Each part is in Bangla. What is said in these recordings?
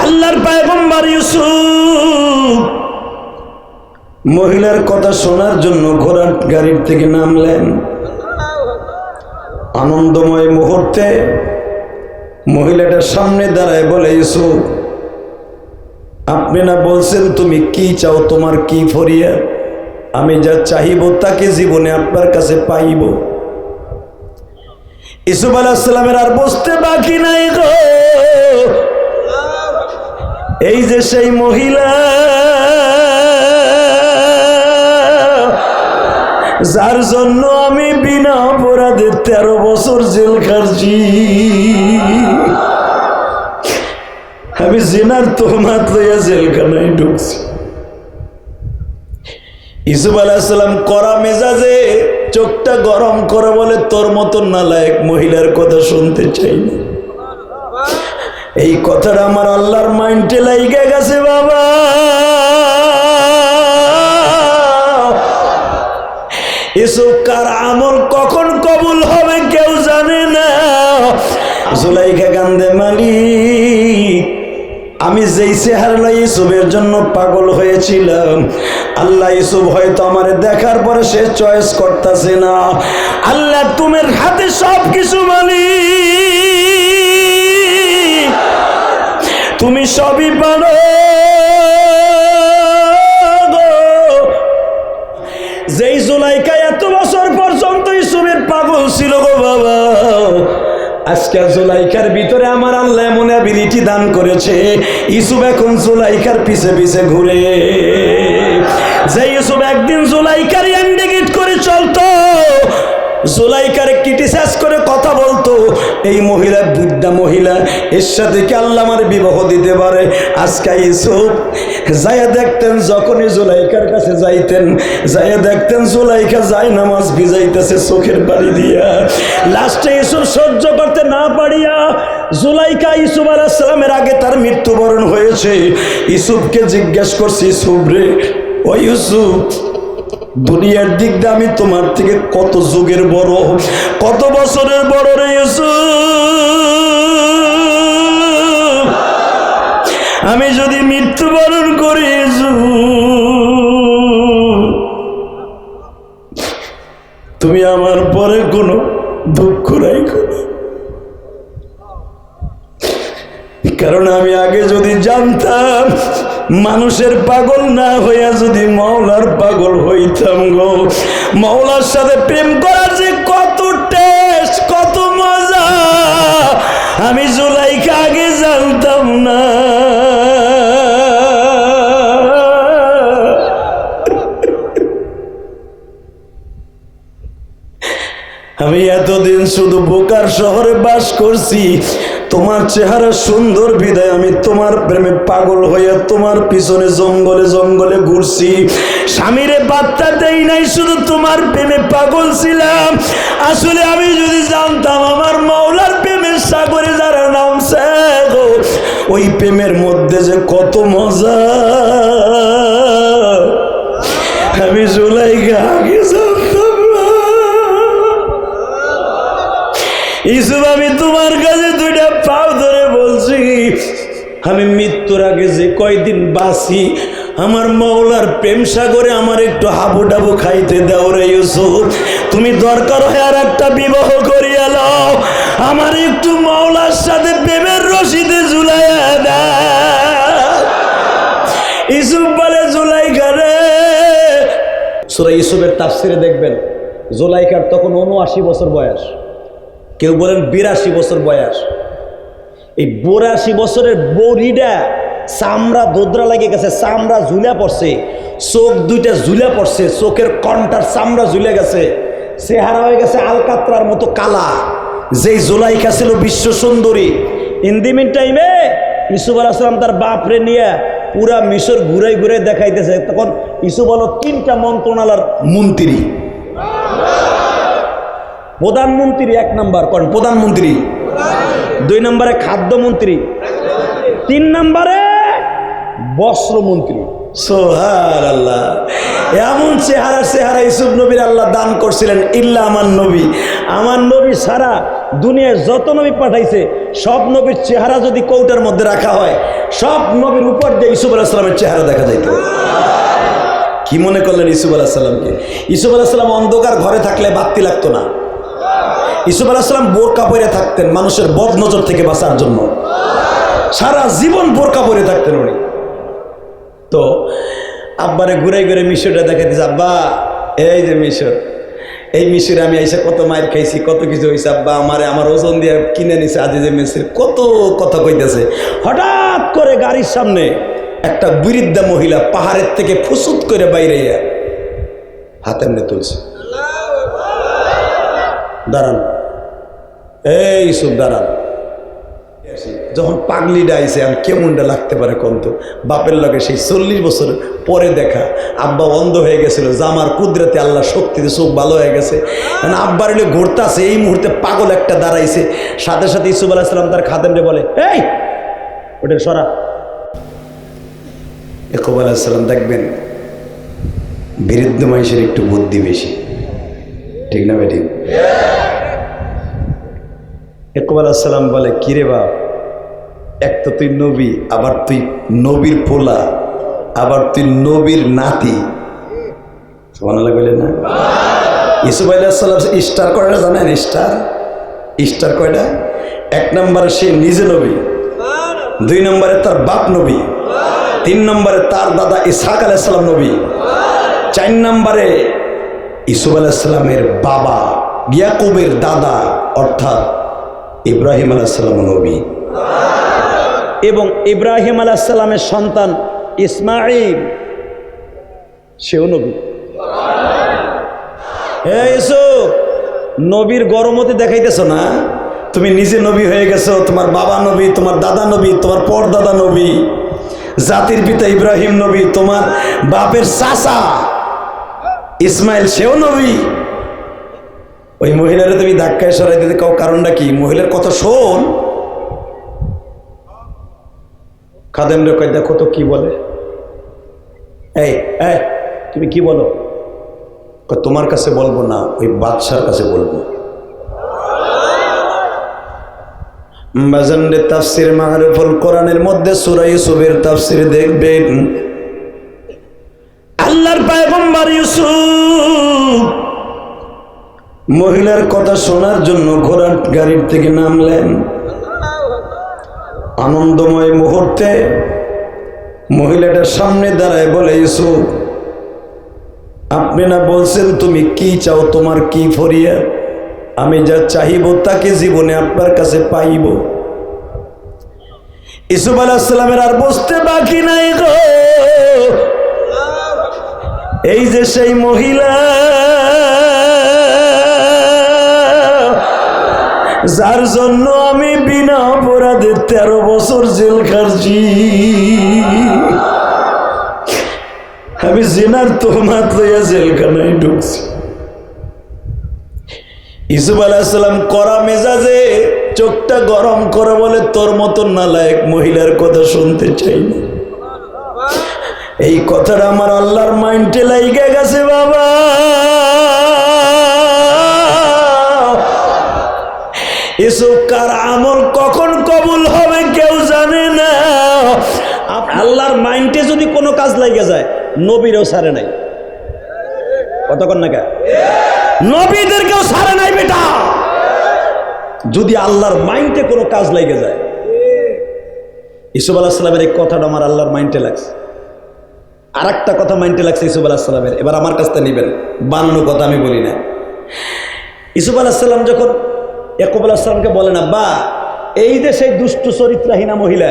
আল্লাহর পয়গম্বর ইউসুফ মহিলার কথা শোনার জন্য ঘোড়ার গাড়ির থেকে নামলেন। আনন্দময় মুহূর্তে মহিলাটার সামনে দাঁড়ায় বলে, ইউসুফ, আপনি না বলছেন তুমি কি চাও, তোমার কি ফরিয়াদ? আমি যা চাহিব তাকে জীবনে আপনার কাছে পাইব। ইউসুফ আলাইহিস সালামের আর বসতে বাকি নাই গো। এই যে সেই মহিলা যার জন্য আমি বিনা অপরাধে 13 বছর জেল খাটছি, আমি জিনার তোহমাত লইয়া জেলখানায় ঢুকছি। ইউসুফ আলাইহিস সালাম কড়া মেজাজে চোখটা গরম করে বলে, তোর মতো নালায়েক মহিলার কথা শুনতে চাই না। এই কথাটা আমার আল্লাহর মাইন্ডে লাইগা গেছে বাবা। ইউসুফ কার আমল কখন কবুল হবে কেউ জানে না। জুলাইখা কান্দে, মালিক, আমি যেই চেহারা ইউসুফের জন্য পাগল হয়েছিলাম, আল্লাহ ইউসুফ হয়তো আমার দেখার পরে সে চয়েস করতেছে না। আল্লাহ তোমার হাতে সব কিছু, মালিক, তুমি সবই পারো। যেই জুলাইখা এত বছর পর্যন্ত ইউসুফের পাগল ছিল গো বাবা, আজকে জুলাইখার ভিতরে আমার আল্লাহ এমন অ্যাবিলিটি দান করেছে, ইউসুফ এখন জুলাইখার পিছে পিছে ঘুরে। যে ইউসুফ একদিন জুলাইখার ইন্ডিকেট করে চলতো, জুলাইখার ক্রিটিসাইজ করে কথা বলতো, এই মহিলা বুদ্ধা মহিলা, এর সাথে কি আল্লাহ আমার বিবাহ দিতে পারে? আজকে ইউসুফ যাইয়া দেখতেন, যখনই জুলাইখার কাছে যাইতেন, যাইয়া দেখতেন জুলাইখা যায় নামাজ ভিজাইতেছে চোখের পানি দিয়া। লাস্টে ইউসুফ সহ্য করতে না পারিয়া, জুলাইখা ইউসুফ আলাইহিস সালামের আগে তার মৃত্যুবরণ হয়েছে, ইউসুফকে জিজ্ঞেস করছি, ইউসুফ রে, ও ইউসুফ, দুনিয়ার দিক দিয়ে আমি তোমার থেকে কত যুগের বড়, কত বছরের বড় রে ইউসুফ, আমি যদি মৃত্যুবরণ করি তুমি আমার পরে কোনো দুঃখ রাখো না, কারণ আমি আগে যদি জানতাম মানুষের পাগল না হইয়া যদি মাওলার পাগল হইতাম গো, মাওলার সাথে প্রেম করার যে কত টেস্ট, কত মজা, আমি জুলাইখা আগে জানতাম না। আমি এতদিন শুধু বোকার শহরে বাস করছি, তোমার চেহারা সুন্দর বিদায় আমি তোমার প্রেমে পাগল হইয়া তোমার পিছনে জঙ্গলে জঙ্গলে ঘুরছি, স্বামীরে বার্তা দেই নাই, শুধু তোমার প্রেমে পাগল ছিলাম। আসলে আমি যদি জানতাম আমার মাওলার প্রেমের সাগরে যারা নামছে গো, ওই প্রেমের মধ্যে যে কত মজা, আমি জুলাইখা আগে জানতাম না। ইউসুফ, আমি তোমার কাছে দুইটা পাও ধরে বলছি, আমি মৃত্যুর আগে যে কয়দিন বাঁচি, আমার মাওলার প্রেম সাগরে আমার একটু হাবু ডাবু খাইতে দাও রে ইউসুফ। তুমি দরকার হয় আর একটা বিবাহ করিয়া লও, আমার একটু মাওলার সাথে প্রেমের রশিদে ঝুলাইয়া দাও। ইউসুফ বলে, জুলাইখা রে, সূরা ইউসুফের তাফসিরে দেখবেন জুলাইখার তখন ৭৯ বছর বয়স, কেউ বলেন ৮২ বছর বয়স। এই ৮২ বছরের বড়িটা চামড়া দোদরা লেগে গেছে, চামড়া ঝুলে পড়ছে, চোখ দুইটা ঝুলে পড়ছে, চোখের কণ্ঠার চামড়া ঝুলে গেছে, চেহারা হয়ে গেছে আলকাতরার মতো কালা। যেই জুলাইখা ছিল বিশ্ব সুন্দরী, ইন দি মিন টাইমে ইউসুফ আলাইহিস সালাম তার বাপরে নিয়ে পুরা মিশর ঘুরাই ঘুরাই দেখাইতেছে। তখন ইউসুফ হলো 3টা মন্ত্রণালয়ের মন্ত্রী, প্রধানমন্ত্রী 1 নম্বর, কোন প্রধানমন্ত্রী, 2 নম্বরে খাদ্যমন্ত্রী, 3 নম্বরে বস্ত্রমন্ত্রী। সুবহানাল্লাহ, এমন চেহারা ইউসুফ নবীর আল্লাহ দান করছিলেন। ইল্লা আমার নবী ছাড়া দুনিয়ায় যত নবী পাঠাইছে সব নবীর চেহারা যদি কৌটার মধ্যে রাখা হয়, সব নবীর উপর দিয়ে ইউসুফ আলাইহিস সালামের চেহারা দেখা যাইত। কি মনে করলেন ইউসুফ আলাইহিস সালামকে? ইউসুফ আলাইহিস সালাম অন্ধকার ঘরে থাকলে বাতি লাগতো না। ইউসুফ আলাইহিস সালাম বোরকা পরে থাকতেন মানুষের বদ নজর থেকে বাঁচার জন্য। সারা জীবন বোরকা পরে থাকতেন উনি। তো আব্বারে ঘুরে ঘুরে মিশরটা দেখা দিয়েছে, আব্বা এই যে মিশর, এই মিশরে আমি আইসা কত মায়ের খাইছি, কত কিছু হয়েছে আব্বা, আমার ওজন দিয়ে কিনে নিছে আজিজে মিশর, কত কথা কইতেছে। হঠাৎ করে গাড়ির সামনে একটা বৃদ্ধা মহিলা পাহাড়ের থেকে ফুসুত করে বাইরে হাত এমনি তুলছে, দাঁড়ান এই ইউসুফ দাঁড়ান। যখন পাগলিটা আইসে আমি কেমনটা লাগতে পারে কন্ত, বাপের লগে সেই 40 বছর পরে দেখা। আব্বা অন্ধ হয়ে গেছিল, জামার কুদরতে আল্লাহ শক্তিতে চোখ ভালো হয়ে গেছে। আব্বার এলে ঘুরতে আছে, এই মুহূর্তে পাগল একটা দাঁড়াইছে। সাথে সাথে ইউসুফ আলাইহিস সালাম তার খাদেমরে বলে, এই ওটা সরা। ইয়াকুব আলাইহিস সালাম দেখবেন বৃদ্ধ মানুষের একটু বুদ্ধি বেশি, ঠিক না বেটি? ইয়াকুব আলাইহিস সালাম বলে, কিরে বাপ, এক তো তুই নবী, আবার তুই নবীর পোলা, আবার তুই নবীর নাতি। সুবহানাল্লাহ বলেন না? ইউসুফ আলাইহিস সালাম স্টার কয়টা জানেন? স্টার কয়টা? 1 নম্বরে সে নিজে নবী, 2 নম্বরে তার বাপ নবী, 3 নম্বরে তার দাদা ইসহাক আলাইহিস সালাম নবী, 4 নম্বরে ইউসুফ আলাইহিস সালামের বাবা ইয়াকুবের দাদা অর্থাৎ ইব্রাহিম আলাইহিস সালাম নবী, এবং ইব্রাহিম আলাইহিস সালামের সন্তান ইসমাঈল সেও নবী। এই ইউসুফ, নবীর গরমতে দেখাইতেছ না? তুমি নিজে নবী হয়ে গেছো, তোমার বাবা নবী, তোমার দাদা নবী, তোমার পরদাদা নবী, জাতির পিতা ইব্রাহিম নবী, তোমার বাপের চাচা ইসমাইল সেও নবী। ওই মহিলারা তুমি ধাক্কায় সরাই দিতে কাও, কারণটা কি? মহিলার কথা শোন। খাদেম রে কয়, দেখো তো কি বলে। এই এই তুমি কি বলো? তোমার কাছে বলবো না, ওই বাদশার কাছে বলবো। বাজানরে তাফসির মারুফুল কোরআনের মধ্যে সূরা ইউসুফের তাফসির দেখবেন, আল্লাহর পয়গম্বর ইউসুফ মহিলার কথা শোনার জন্য ঘোড়ার গাড়ির থেকে নামলেন। আনন্দময় মুহূর্তে মহিলাটার সামনে দাঁড়ায় বলে, ইউসুফ আপনি না বলছেন তুমি কি চাও, তোমার কি ফরিয়াদ? আমি যা চাহিব তাকে জীবনে আপনার কাছে পাইব। ইউসুফ আলাইহিস সালামের আর বসতে বাকি নাই গো। এই যে সেই মহিলা যার জন্য আমি বিনা অপরাধে 13 বছর জেল খাটছি, আমি জিনার তোহমাত লইয়া জেলখানায় ঢুকছি। ইউসুফ আলাইহিস সালাম কড়া মেজাজে চোখটা গরম করে বলে, তোর মতো নালায়েক মহিলার কথা শুনতে চাই না। এই কথাটা আমার আল্লাহর মাইন্ডে লাইগা গেছে বাবা। ইউসুফ কার আমল কখন কবুল হবে কেউ জানে না। আল্লাহর মাইন্ডে যদি কোনো কাজ লাগে যায়, নবীরও ছাড়ে নাই। কতক্ষণ না কে নবীদেরকেও ছাড়ে নাই বেটা, যদি আল্লাহর মাইন্ডে কোনো কাজ লাগে যায়। ইউসুফ আলাইহিস সালামের এই কথাটা আমার আল্লাহর মাইন্ডে লাগছে। আর একটা কথা মাইন্ডে লাগছে ইউসুফ আলাইহিস সালামের, এবার আমার কাছ থেকে নেবেন, বানানো কথা আমি বলি না। ইউসুফ আলাইহিস সালাম যখন ইয়াকুব আলাইহিস সালামকে বলেন, আব্বা এই যে সেই দুষ্ট চরিত্রহীনা মহিলা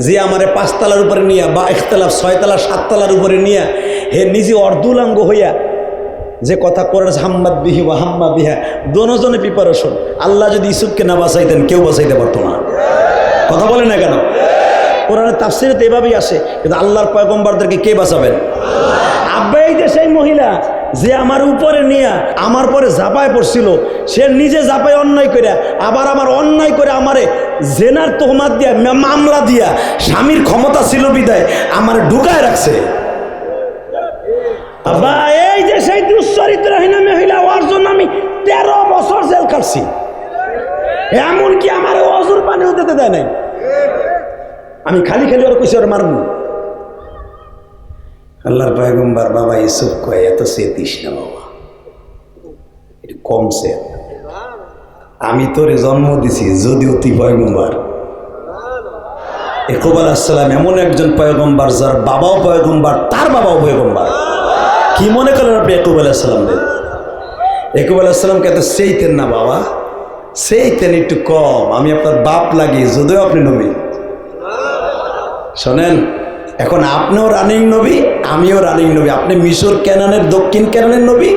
যে আমারে 5 তলার উপরে নিয়ে বা 1 তলা 6 তলা 7 তলার উপরে নিয়ে হে নিজে অর্ধুলাঙ্গ হইয়া যে কথা করেছে, হাম্মাদ বিহি ওয়া হাম্মা বিহা, দোনোজনে প্রিপারেশন। আল্লাহ যদি ইউসুফকে না বাঁচাইতেন কেউ বাঁচাইতে পারতো না। কথা বলে না কেন? কোরআনের তাফসীরে তো এভাবেই আসে, কিন্তু আল্লাহর পয়গম্বরদেরকে কে বাঁচাবেন? আব্বা এই যে সেই মহিলা যে আমার উপরে নিয়ে আমার পরে ঝাঁপায় পড়ছিল, সে নিজে ঝাঁপায় অন্যায় করে আবার আমার অন্যায় করে আমারে জেনার তোহমাত দিয়া মামলা দিয়া, স্বামীর ক্ষমতা ছিল বিদায় আমার ঢুকায় রাখছে। আব্বা এই যে সেই দুশ্চরিত্রহীনা মহিলা, ওর জন্য আমি 13 বছর জেল কাটছি। এমনকি আমার অজুর পানিও দিতে দেয় নাই। আমি খালি খালি ওর কইছি ওর মারমু। আল্লাহর পয়গম্বর বাবা ইউসুফ কয় এত চেতিস না বাবা, এটা কমছে। আমি তোরে জন্ম দিছি যদিও তুই পয়গম্বর। ইয়াকুব আলাইহিস সালাম এমন একজন পয়গম্বর যার বাবাও পয়গম্বর, তার বাবাও পয়গম্বর। কি মনে করেন আপনি ইয়াকুব আলাইহিস সালাম? ইয়াকুব আলাইহিস সালামকে এত সেইতেন না বাবা, সেইতেন একটু কম। আমি আপনার বাপ লাগি যদিও আপনি নবী। শোনেন, এখন আপনিও রানিং নবী, আমিও রানিং নবী। আপনি মিশর কেনানের দক্ষিণ কেনানের নবী,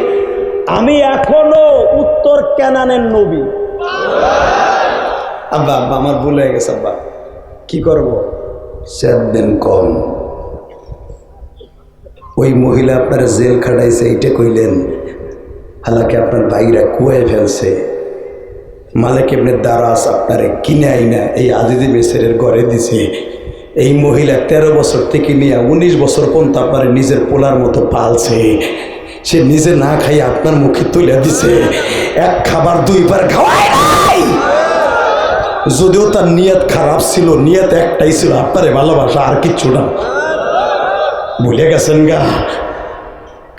আমি এখনো উত্তর কেনানের নবী। আব্বা আব্বা আমার ভুল হয়ে গেছে আব্বা, কি করব? 7 দিন কম। ওই মহিলা আপনার জেল খাটাইছে এইটা কইলেন, হালাকি আপনার ভাইরা কুয়ায় ফেলছে। মালিক ইবনে দারাস আপনারে কিনে আইনা এই আজিজি মিসরের ঘরে দিছে। এই মহিলা 13 বছর থেকে নিয়ে 19 বছর পর্যন্ত আপনার নিজের পোলার মতো পালছে। সে নিজে না খাই আপনার মুখে তুলে দিছে, এক খাবার 2 বার খাওয়ায় নাই। যদিও তার নিয়ত খারাপ ছিল, নিয়ত একটাই ছিল আপনারে ভালোবাসা, আর কিচ্ছু না। ভুলে গেছেন গা?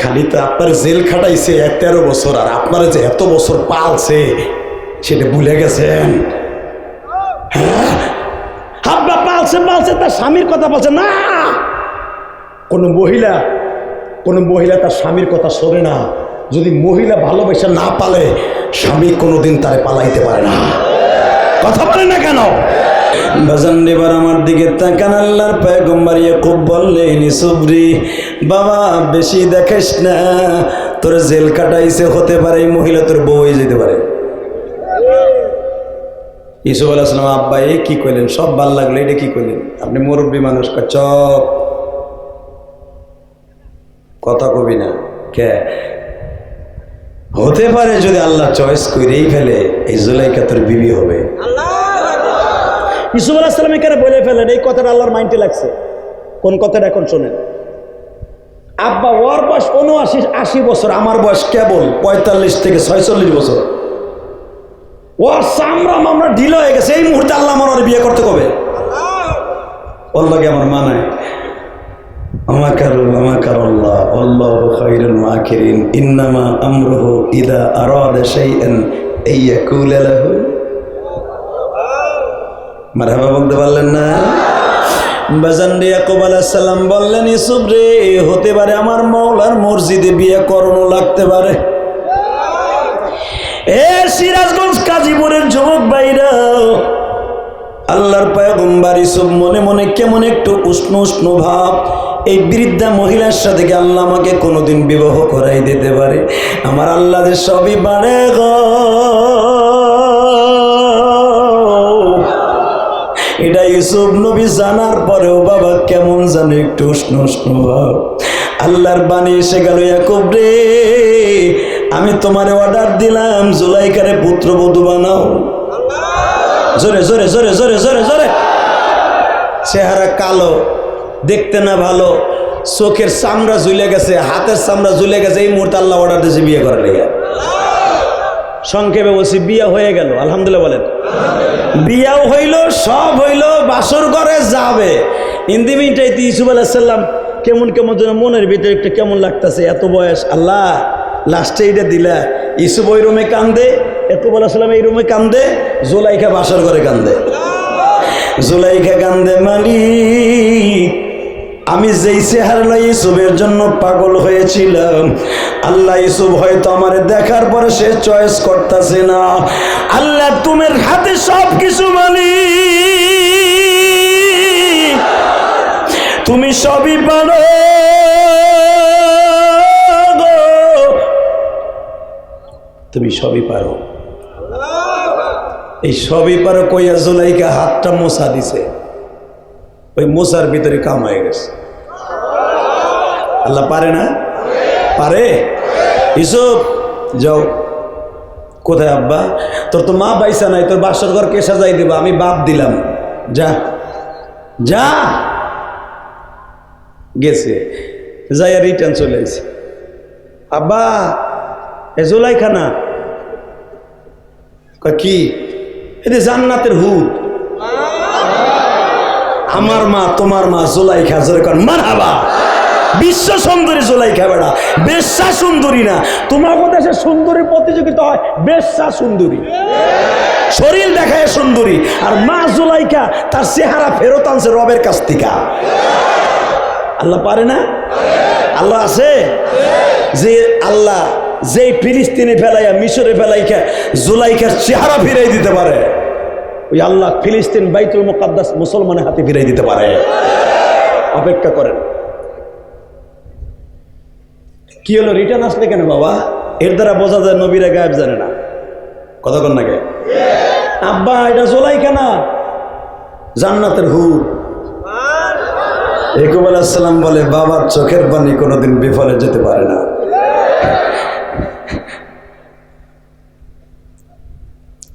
খালি তো আপনার জেল খাটাইছে 13 বছর, আর আপনারা যে এত বছর পালছে সেটা ভুলে গেছেন? হ্যাঁ, আব্বা পালছে পালছে, তার স্বামীর কথা বলছে না। কোনো মহিলা তার স্বামীর কথা শোনে না। যদি মহিলা ভালোবাসা না পালে, স্বামী কোনোদিন তারে পালাইতে পারে না। কথা বলে না কেন? বাজান এবার আমার দিকে তাকান। আল্লাহর পয়গম্বর ইয়াকুব বললেন, ইউসুফরি বাবা বেশি দেখিস না, তোর জেল কাটাইছে, হতে পারে এই মহিলা তোর বউ হয়ে যেতে পারে। ইউসুফ আলাইহিস সালাম আব্বা এ কি কইলেন? সব ভাল লাগলো, এটা কি কইলেন? আপনি মুরব্বী মানুষ, চপ কথা কবি না। কে হতে পারে যদি আল্লাহ চয়েস করেই ফেলে, এই জুলাইকা তোর বিবি হবে। ইউসুফ আলাইহিস সালাম এখানে বলে ফেলেন, এই কথাটা আল্লাহর মাইন্ডে লাগছে। কোন কথাটা এখন শোনেন। আব্বা ওর বয়স 79-80 বছর, আমার বয়স কেবল 45 থেকে 46 বছর। ওর চামড়া মামড়া ঢিল হয়ে গেছে। এই মুহূর্তে আল্লাহ আমার বিয়ে করতে কবে? ওর লাগে আমার মানায়। আল্লাহু খায়রুল মাকিরিন, ইন্নামা আমরুহু ইযা আরাদা শাইআন আইয়াকুলা লাহু। মারহাবা বলতে পারলেন না? বাজান ইয়াকুব আলাইহিস সালাম বললেন, ইউসুফ রে হতে পারে আমার মাওলার মসজিদে বিয়ে করানো লাগতে পারে। এ সিরাজগঞ্জ কাজীপুরের যুবক ভাইরা, আল্লাহর পয়গম্বর ইউসুফ মনে মনে কেমন একটু উষ্ণ উষ্ণ ভাব, এই বৃদ্ধা মহিলার সাথে কি আল্লাহ আমাকে কোনোদিন বিবাহ করাই দিতে পারে? আমার আল্লাহ যে সবই পারে গো, এটা ইউসুফ নবী জানার পরেও বাবা কেমন জানে একটু উষ্ণ উষ্ণ ভাব। আল্লাহর বাণী এসে গেল, ইয়াকুব রে আমি তোমারে অর্ডার দিলাম, জুলাইকারে পুত্রবধূ বানাও। জোরে জোরে জোরে জোরে জোরে জোরে। চেহারা কালো, দেখতে না ভালো, চোখের চামড়া ঝুলে গেছে, হাতের চামড়া ঝুলে গেছে। এই মুহূর্তে আল্লাহ অর্ডার দিয়েছে বিয়ে করার লেগে। সংক্ষেপে বলছি, বিয়া হয়ে গেল, আলহামদুলিল্লাহ বলেন। বিয়াও হইল, সব হইল, বাসর ঘরে যাবে। ইন্দিমিনটাই ইউসুফ আলাইহিস সালাম কেমন কেমন যেন মনের ভিতরে একটা কেমন লাগতেছে, এত বয়স আল্লাহ লাস্টে এটা দিলা। ইউসুফ ওই রুমে কান্দে, ইয়াকুব আলাইহিস সালাম এই রুমে কান্দে, জুলাইখা বাসর ঘরে কান্দে। জুলাইখা কান্দে, মালিক আমি যেই চেহারা ইউসুফের জন্য পাগল হয়েছিলাম, আল্লাহ ইউসুফ হয়তো আমার দেখার পরে সে চয়েস করতেছে না। আল্লাহ তোমার হাতে সব কিছু, মালিক তুমি সবই পারো, তুমি সবই পারো। এই সবই পারো কইয়া জুলাইখা হাতটা মোছা দিছে, ওই মোছার ভিতরে কাম হয়ে গেছে। আল্লাহ পারে না? পারে। ইউসুফ যাও। কোথায় আব্বা? তোর তো মা বাইসা নাই, তোর বাসর ঘর কে সাজাই দেবো? আমি বাপ দিলাম, যা যা। গেছে, যাইয়া রিটার্ন চলে আসছে। আব্বা এ জুলাইখা না? কি এতে জান্নাতের হুর। আমার মা তোমার মা জুলাইখা, জোরে কোন মারহাবা। বিশ্ব সুন্দরী জুলাইখা, বেড়া বেশ্যা সুন্দরী না। তোমার দেশে সুন্দরীর প্রতিযোগিতা হয় বেশ্যা সুন্দরী, শরীর দেখায় সুন্দরী। আর মা জুলাইখা তার চেহারা ফেরত আনছে রবের কাছ থেকে। আল্লাহ পারে না? আল্লাহ আছে। যে আল্লাহ যেই ফিলিস্তিনে ফেলাইয়া মিশরে ফেলাইকা জুলাইখার চেহারা ফিরাই দিতে পারে, ওই আল্লাহ ফিলিস্তিন বাইতুল মুকাদ্দাস মুসলমানের হাতে ফিরাই দিতে পারে। অপেক্ষা করেন। কি হলো, রিটার্ন আসলে কেন বাবা? এর দ্বারা বোঝা যায় নবীরা গায়েব জানে না। কথা কন না কে? আব্বা এটা জুলাইখা না, জান্নাতের হুর। ইয়াকুব আলাইহিস সালাম বলে, বাবার চোখের পানি কোনোদিন বিফলে যেতে পারে না।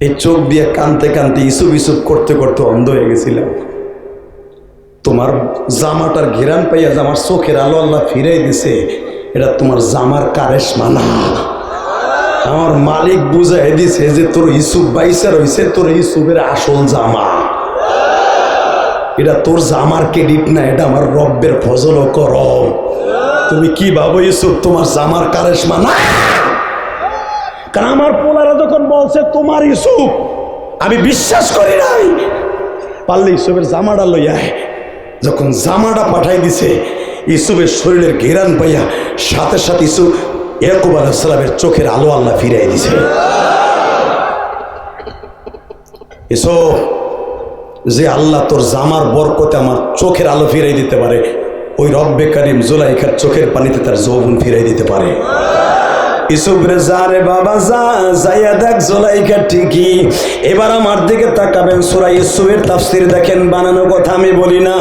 এই চোখ দিয়ে কানতে কানতে ইসুব ইসুব করতে করতে অন্ধ হয়ে গেছিলাম। তোমার জামাটার ঘেরান পাইয়া আমার চোখের আলো আল্লাহ ফিরাই দিছে। এটা তোমার জামার কারেশমা না, আমার মালিক বুঝাই দিছে যে তোর ইসুব বাইসা রয়েছে, তোর ইসুবের আসল জামা। এটা তোর জামার ক্রেডিট না, এটা আমার রব্বের ফজল ও করম। তুমি কি ভাবো ইসুব তোমার জামার কারেশমা না? কারণ আমার পোলারা যখন বলছে তোমার ইসুব, আমি বিশ্বাস করি নাই। পারলে ইসুবের জামাটা লইয়ায়, যখন জামাটা পাঠাই দিছে ইসুবের শরীরের ঘেরান পাইয়া সাথে সাথে ইসুব ইয়াকুব আলাইহিস সালামের চোখের আলো আল্লাহ ফিরাই দিছে। ইসুব, যে আল্লাহ তোর জামার বরকতে আমার চোখের আলো ফিরাই দিতে পারে, ওই রব্বে কারিম জুলাইখার চোখের পানিতে তার যৌবন ফিরাই দিতে পারে। ইসুফ রে যা রে বাবা যা, যাইয়া দেখ জুলাইখা ঠিকই। এবার আমার দিকে তাকাবেন, সূরা ইউসুফের তাফসীর দেখেন, বানানো কথা আমি বলি না।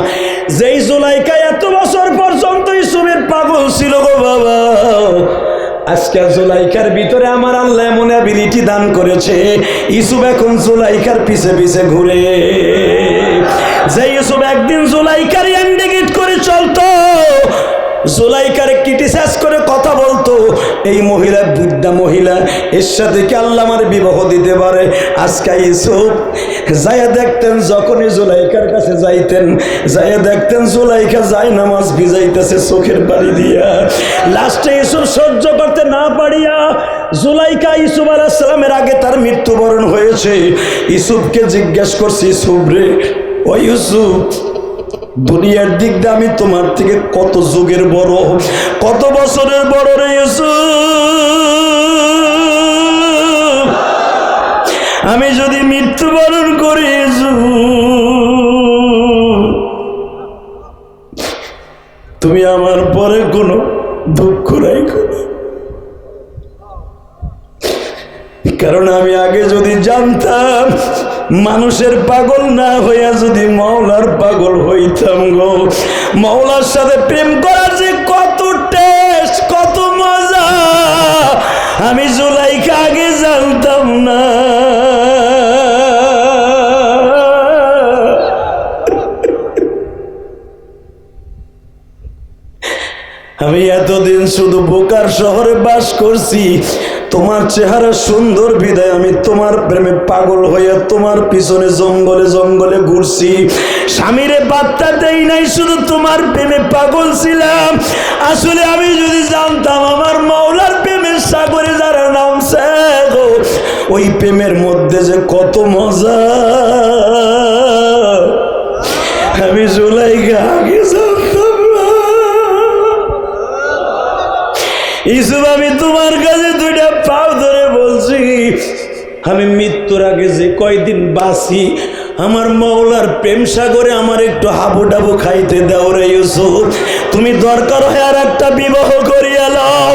যেই জুলাইখা এত বছর পর্যন্ত ইসুফের পাগল ছিল গো বাবা, আজকে জুলাইখার ভিতরে আমার আল্লাহ এমন অ্যাবিলিটি দান করেছে, ইসুফ এখন জুলাইখার পিছে পিছে ঘুরে। যে ইসুফ একদিন জুলাইখার ইন্ডিকেট করে চলতো, জুলাইখারে ক্রিটিসাইজ করে কথা বলতো, এই মহিলা বুদ্ধা মহিলা, এর সাথে কি আল্লাহ আমার বিবাহ দিতে পারে? আজকে ইউসুফ যাইয়া দেখতেন, যখনই জুলাইখার কাছে যাইতেন, যাইয়া দেখতেন জুলাইখা যায় নামাজ ভিজাইতেছে চোখের পানি দিয়া। লাস্টে ইউসুফ সহ্য করতে না পারিয়া, জুলাইখা ইউসুফ আলাইহিস সালামের আগে তার মৃত্যুবরণ হয়েছে, ইউসুফকে জিজ্ঞেস করছি, ইউসুফ রে, ও ইউসুফ, দুনিয়ার দিক দিয়ে আমি তোমার থেকে কত যুগের বড়, কত বছরের বড় রে ইউসুফ, আমি যদি মৃত্যুবরণ করি তুমি আমার পরে কোনো দুঃখ রাখো না। কারণ আমি আগে যদি জানতাম, মানুষের পাগল না হইয়া যদি মাওলার পাগল হইতাম গো, মাওলার সাথে প্রেম করার যে কত টেস্ট, কত মজা, আমি জুলাইখা আগে জানতাম না। আমি এতদিন শুধু বোকার শহরে বাস করছি, তোমার চেহারা সুন্দর বিদায় আমি তোমার প্রেমে পাগল হইয়া তোমার পিছনে জঙ্গলে জঙ্গলে ঘুরছি, স্বামীরে বার্তা দেই নাই, শুধু তোমার প্রেমে পাগল ছিলাম। আসলে আমি যদি জানতাম আমার মাওলার প্রেমের সাগরে যারা নামছে গো, ওই প্রেমের মধ্যে যে কত মজা, আমি জুলাইখা আগে জানতাম না। ইউসুফ, আমি তোমার কাছে দুইটা পাও ধরে বলছি, আমি মৃত্যুর আগে যে কয়দিন বাঁচি, আমার মাওলার প্রেম সাগরে আমার একটু হাবু ডাবু খাইতে দাও রে ইউসুফ। তুমি দরকার হয় আর একটা বিবাহ করিয়া লও,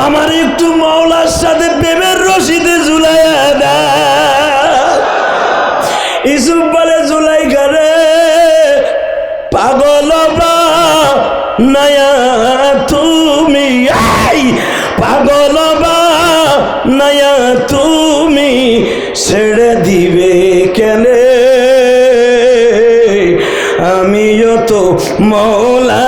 আমার একটু মাওলার সাথে প্রেমের রশিদে ঝুলাইয়া দাও। ইউসুফ বলে, জুলাইখা রে, পাগল নয়া তুমি, পাগল নয়া তুমি ছেড়ে দিবে কেনে, আমিও তো মৌলা